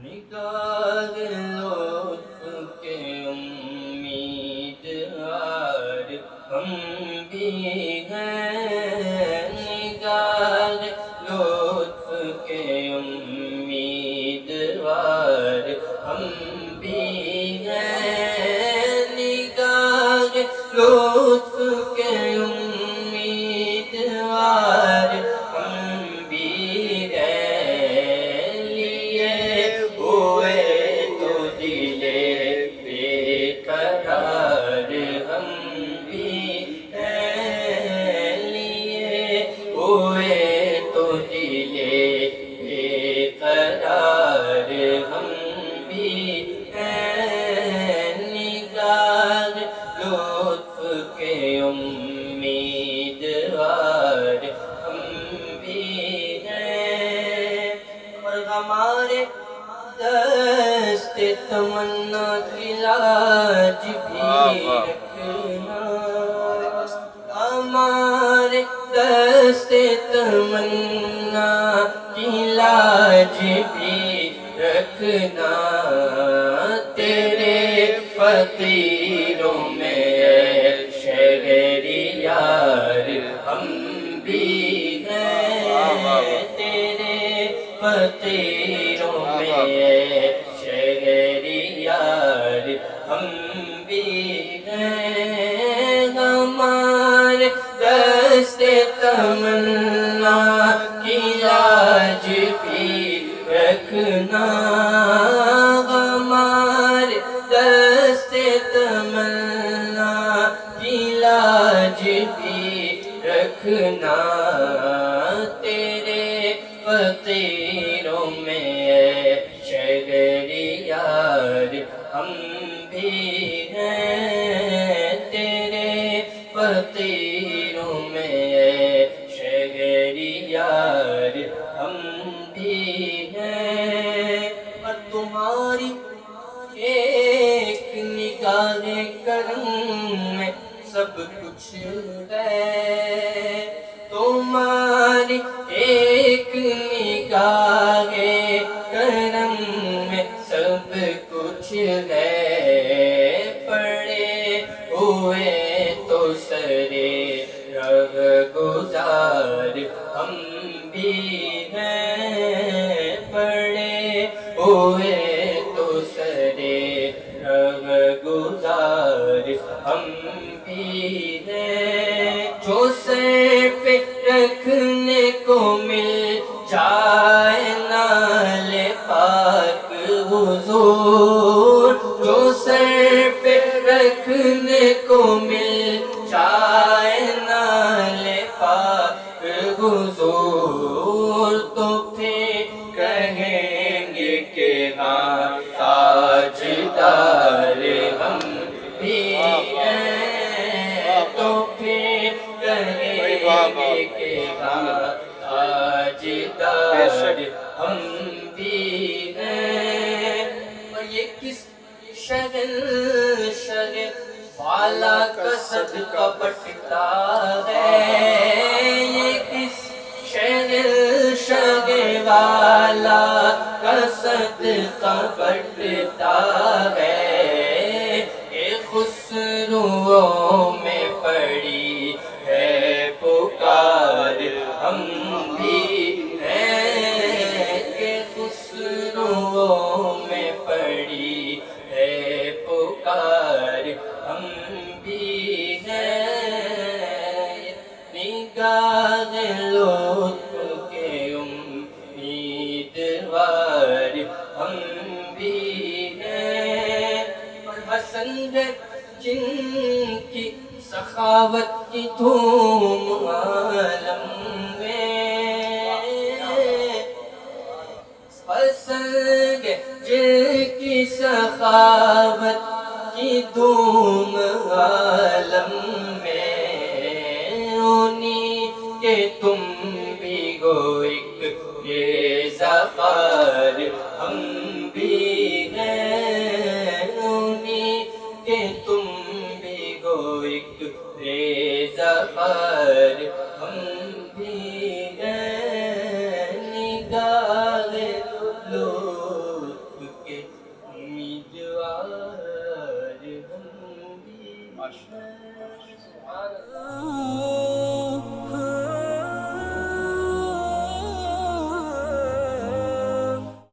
نگاہ لطف کے امیدوار ہم بھی ہیں، نگاہ لطف کے امیدوار ہم بھی ہیں، نگاہ لطف کے امیدوار ہم بھی ہیں، لیے ہوئے تو دل بے قرار ہم بھی ہیں، لیے ہوئے تو دل بے قرار ہم بھی ہیں، نگاہ لطف کے امیدوار ہم بھی ہیں، اور ہمارے دست تمنا کی لاج بھی رکھنا، ہمارے دست تمنا کی لاج بھی رکھنا، تیرے فقیروں میں شہریار ہم بھی ہیں، تیرے فقیروں میں شہریار ہم بھی ہیں، ہمارے دست تمنا کی لاج بھی رکھنا، ہمارے دست تمنا کی لاج بھی رکھنا، تیرے فقیروں میں شہریار ہم بھی ہیں، تیرے فقیروں میں شہریار ہم بھی ہیں، اور تمہاری ایک نگاہ کرم میں سب کچھ ہے، تمہاری ایک نگاہ کرم میں سب کچھ ہے، پڑے ہوئے تو سرے رہ گزار ہم بھی ہیں، پڑے ہوئے تو سرے رہ گزار ہم بھی ہیں، جو سر پہ رکھنے کو مل جائے نال پاک حضور، جو سر پہ رکھنے کو مل جائے نال پاک حضور، تو پھر کہیں گے کہ ہاں تاجدار ہم بھی ہیں، تو پھر کہیں گے کہ ہاں تاجدار ہم بھی ہیں، اور یہ کس شغل والا کا صدقہ بٹتا ہے، یہ کس شغل والا کا صدقہ بٹتا ہے، یہ خسروؤں میں پڑی ہے پکار ہم بھی ہیں، کہ خسروؤں میں پڑی ہے پکار ہم بھی ہیں، نگاہ لطف کے امیدوار ہم بھی ہیں، اور حسن ہے جن کی سخاوت کی دھوم عالم میں، پسند جن کی سخاوت کی دھوم عالم میں، انہیں کہ تم بھی گو ایک ریزہ خار ہم بھی ہیں، انہیں کہ تم بھی گو ایک ریزہ خار ہم Krishna.